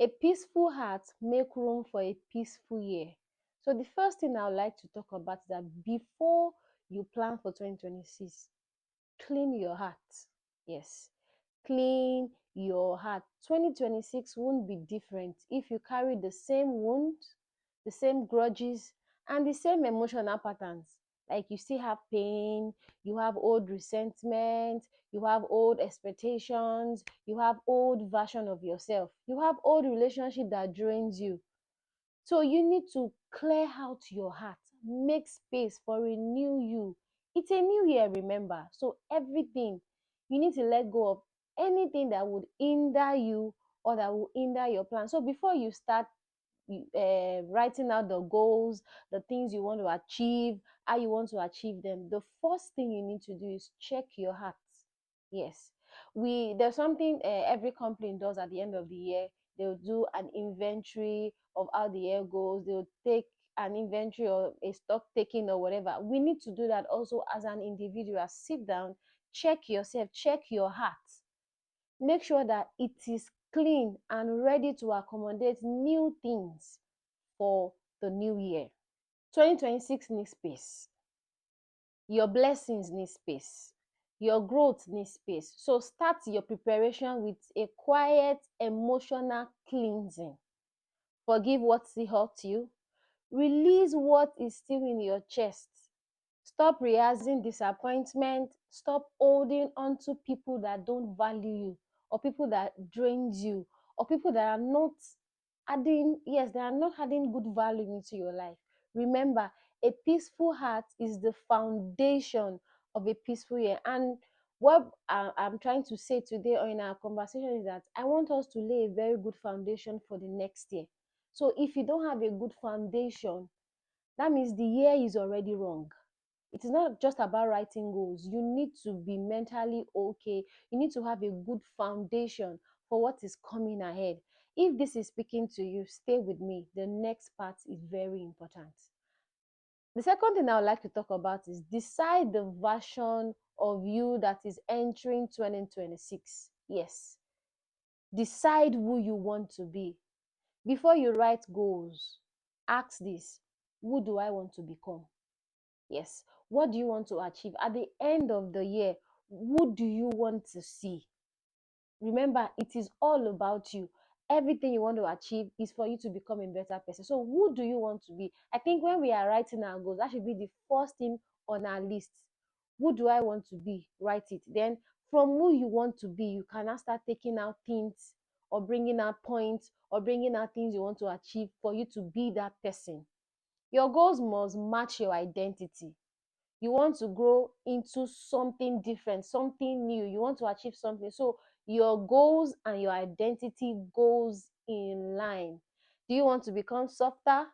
A peaceful heart make room for a peaceful year. So the first thing I would like to talk about is that before you plan for 2026, clean your heart. Yes, clean your heart. 2026 won't be different if you carry the same wound, the same grudges, and the same emotional patterns. Like you still have pain, you have old resentment, you have old expectations, you have old version of yourself, you have old relationship that drains you. So you need to clear out your heart, make space for a new you. It's a new year, remember. So everything, you need to let go of anything that would hinder you or that will hinder your plan. So before you start writing out the goals, the things you want to achieve, how you want to achieve them, the first thing you need to do is check your heart. Yes, there's something every company does at the end of the year. They'll do an inventory of how the year goes. They'll take an inventory or a stock taking or whatever. We need to do that also as an individual. Sit down, check yourself, check your heart. Make sure that it is clean and ready to accommodate new things for the new year. 2026 needs space. Your blessings need space. Your growth needs space. So start your preparation with a quiet emotional cleansing. Forgive what still hurt you. Release what is still in your chest. Stop rehearsing disappointment. Stop holding on to people that don't value you, or people that drains you, or people that are not they are not adding good value into your life. Remember, a peaceful heart is the foundation of a peaceful year. And what I'm trying to say today or in our conversation is that I want us to lay a very good foundation for the next year. So if you don't have a good foundation, that means the year is already wrong. It is not just about writing goals. You need to be mentally okay. You need to have a good foundation for what is coming ahead. If this is speaking to you, stay with me. The next part is very important. The second thing I would like to talk about is decide the version of you that is entering 2026. Yes, decide who you want to be. Before you write goals, ask this: who do I want to become? Yes. What do you want to achieve? At the end of the year, who do you want to see? Remember, it is all about you. Everything you want to achieve is for you to become a better person. So, who do you want to be? I think when we are writing our goals, that should be the first thing on our list. Who do I want to be? Write it. Then, from who you want to be, you can now start taking out things or bringing out points or bringing out things you want to achieve for you to be that person. Your goals must match your identity. You want to grow into something different, something new. You want to achieve something. So your goals and your identity goes in line. Do you want to become softer?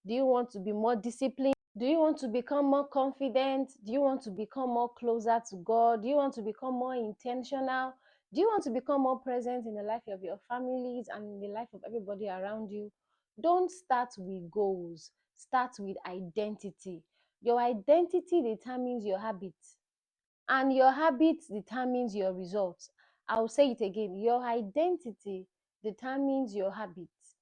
Do you want to be more disciplined? Do you want to become more confident? Do you want to become more closer to God? Do you want to become more intentional? Do you want to become more present in the life of your families and in the life of everybody around you? Don't start with goals. Start with identity. Your identity determines your habits, and your habits determines your results. I'll say it again. Your identity determines your habits,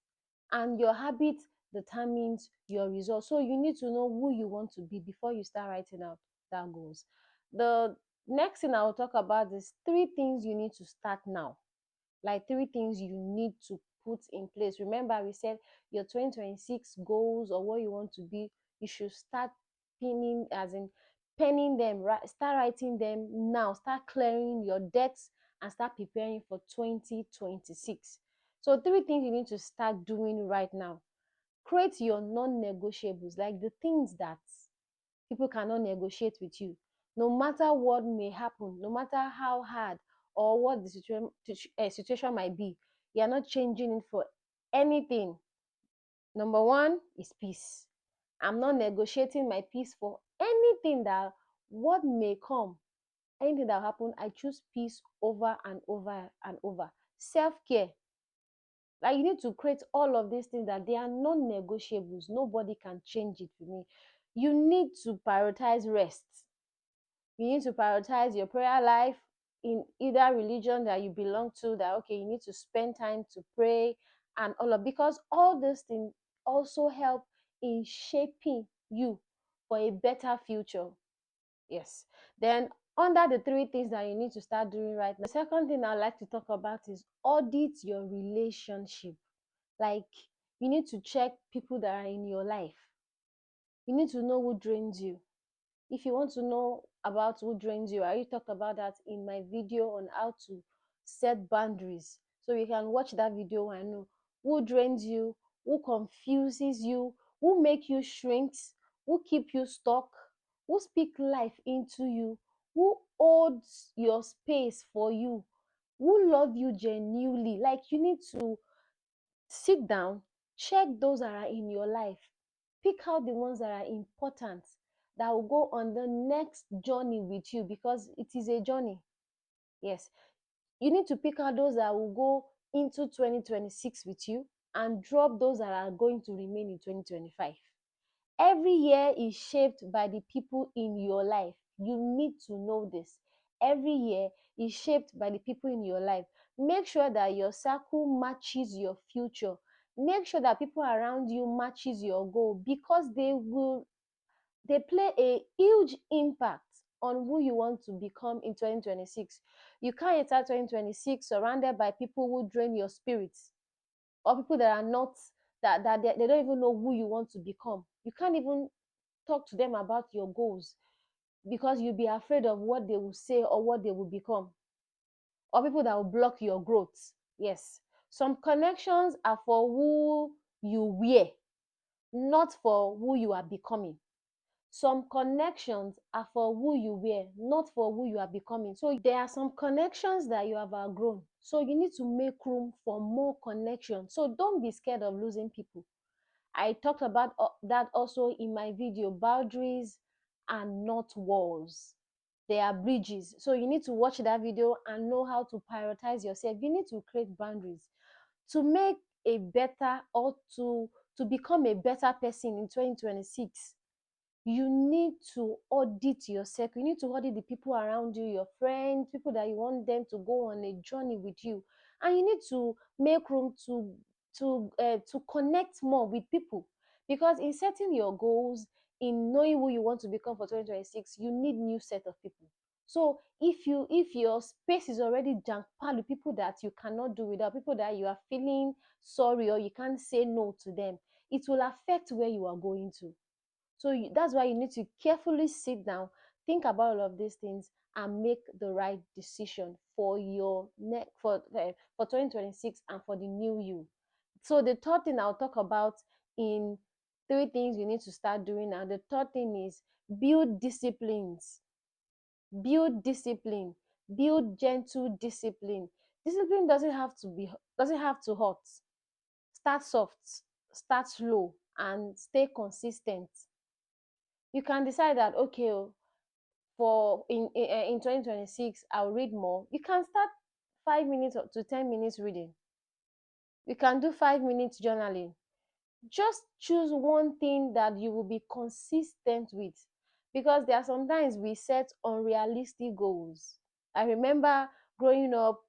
and your habit determines your results. So you need to know who you want to be before you start writing out that goals. The next thing I'll talk about is three things you need to start now, like three things you need to put in place. Remember, we said your 2026 goals or what you want to be, you should start pinning, as in penning them, right? Start writing them now, start clearing your debts and start preparing for 2026. So, three things you need to start doing right now. Create your non-negotiables, like the things that people cannot negotiate with you. No matter what may happen, no matter how hard or what the situation might be, you are not changing it for anything. Number one is peace. I'm not negotiating my peace for anything that what may come, anything that will happen. I choose peace over and over and over. Self-care. Like, you need to create all of these things that they are non-negotiables. Nobody can change it for me. You need to prioritize rest. You need to prioritize your prayer life in either religion that you belong to, that okay, you need to spend time to pray and all of, because all these things also help in shaping you for a better future. Yes. Then under the three things that you need to start doing right now, the second thing I'd like to talk about is audit your relationship. Like, you need to check people that are in your life. You need to know who drains you. If you want to know about who drains you, I already talked about that in my video on how to set boundaries. So you can watch that video and know who drains you, who confuses you, who make you shrink, who keep you stuck, who speak life into you, who holds your space for you, who love you genuinely. Like, you need to sit down, check those that are in your life, pick out the ones that are important, that will go on the next journey with you, because it is a journey. Yes, you need to pick out those that will go into 2026 with you and drop those that are going to remain in 2025. Every year is shaped by the people in your life. You need to know this. Every year is shaped by the people in your life. Make sure that your circle matches your future. Make sure that people around you matches your goal, because they play a huge impact on who you want to become in 2026. You can't enter 2026 surrounded by people who drain your spirits, or people that are not, that they don't even know who you want to become. You can't even talk to them about your goals, because you'll be afraid of what they will say or what they will become, or people that will block your growth. Yes, some connections are for who you were, not for who you are becoming. Some connections are for who you were, not for who you are becoming. So there are some connections that you have outgrown, so you need to make room for more connections. So don't be scared of losing people. I talked about that also in my video. Boundaries are not walls, they are bridges. So you need to watch that video and know how to prioritize yourself. You need to create boundaries to make a better, or to become a better person in 2026. You need to audit yourself. You need to audit the people around you, your friends, people that you want them to go on a journey with you. And you need to make room to connect more with people, because in setting your goals, in knowing who you want to become for 2026, you need new set of people. So if your space is already jam packed with people that you cannot do without, people that you are feeling sorry or you can't say no to them, it will affect where you are going to. So that's why you need to carefully sit down, think about all of these things, and make the right decision for your for 2026 and for the new you. So the third thing I'll talk about in three things you need to start doing now. The third thing is build disciplines. Build discipline. Build gentle discipline. Discipline doesn't have to hurt. Start soft, start slow, and stay consistent. You can decide that, okay, for in 2026 I'll read more. You can start 5 minutes to 10 minutes reading. You can do 5 minutes journaling. Just choose one thing that you will be consistent with, because there are sometimes we set unrealistic goals. I remember growing up,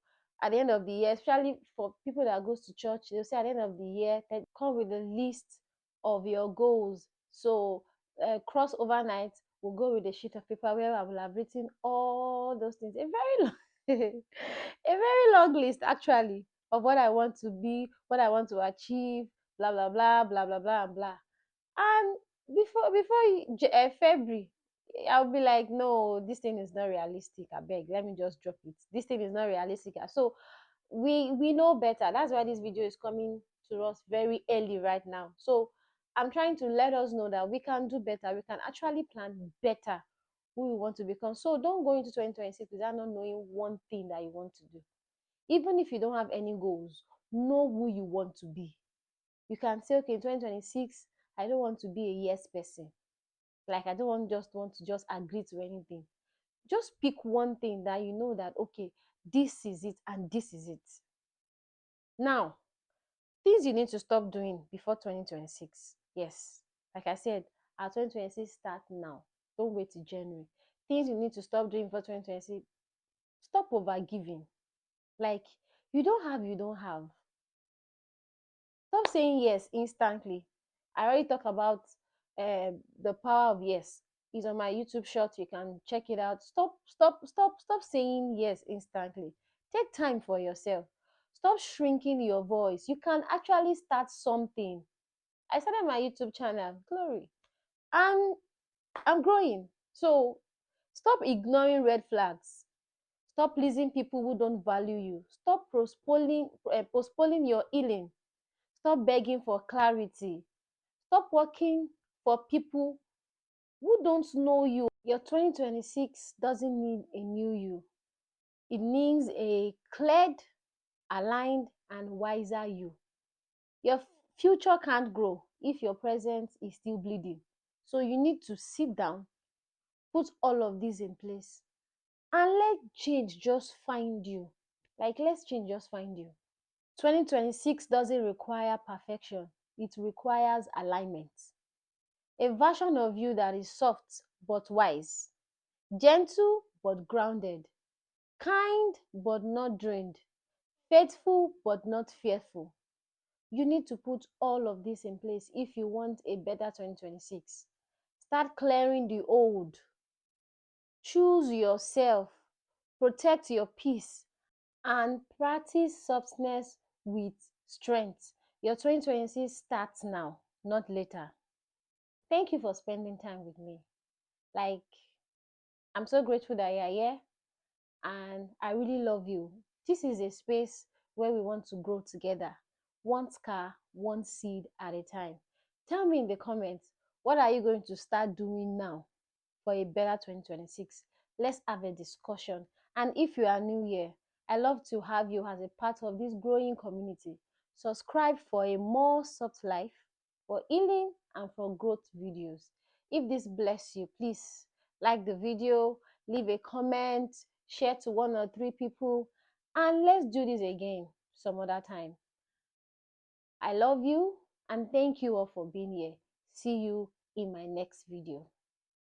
at the end of the year, especially for people that goes to church, they'll say at the end of the year, they come with a list of your goals. So cross overnight, we'll go with a sheet of paper where I will have written all those things, a very long a very long list actually, of what I want to be, what I want to achieve, blah blah blah blah blah blah and blah. And February, I'll be like, no, this thing is not realistic. I beg, let me just drop it. This thing is not realistic. So we know better. That's why this video is coming to us very early right now. So I'm trying to let us know that we can do better. We can actually plan better who we want to become. So don't go into 2026 without not knowing one thing that you want to do. Even if you don't have any goals, know who you want to be. You can say, okay, in 2026, I don't want to be a yes person. Like, I don't want to just agree to anything. Just pick one thing that you know that, okay, this is it and this is it. Now, things you need to stop doing before 2026. Yes, like I said, our 2026 start now. Don't wait till January. Things you need to stop doing for 2026. Stop overgiving. Like, you don't have. saying yes instantly. I already talked about the power of yes. It's on my YouTube short. You can check it out. Stop saying yes instantly. Take time for yourself. Stop shrinking your voice. You can actually start something. I started my YouTube channel, Glory, and I'm growing. So stop ignoring red flags. Stop pleasing people who don't value you. Stop postponing your healing. Stop begging for clarity. Stop working for people who don't know you. Your 2026 doesn't need a new you. It needs a cleared, aligned, and wiser you. Your future can't grow if your present is still bleeding. So you need to sit down, put all of this in place, and let change just find you. Like, let change just find you. 2026 doesn't require perfection, it requires alignment. A version of you that is soft but wise, gentle but grounded, kind but not drained, faithful but not fearful. You need to put all of this in place if you want a better 2026. Start clearing the old. Choose yourself. Protect your peace and practice softness with strength. Your 2026 starts now, not later. Thank you for spending time with me. Like, I'm so grateful that you're here and I really love you. This is a space where we want to grow together, one scar, one seed at a time. Tell me in the comments, what are you going to start doing now for a better 2026? Let's have a discussion. And if you are new here, I love to have you as a part of this growing community. Subscribe for a more soft life, for healing, and for growth videos. If this bless you, please like the video, leave a comment, share to 1 or 3 people, and let's do this again some other time. I love you and thank you all for being here. See you in my next video.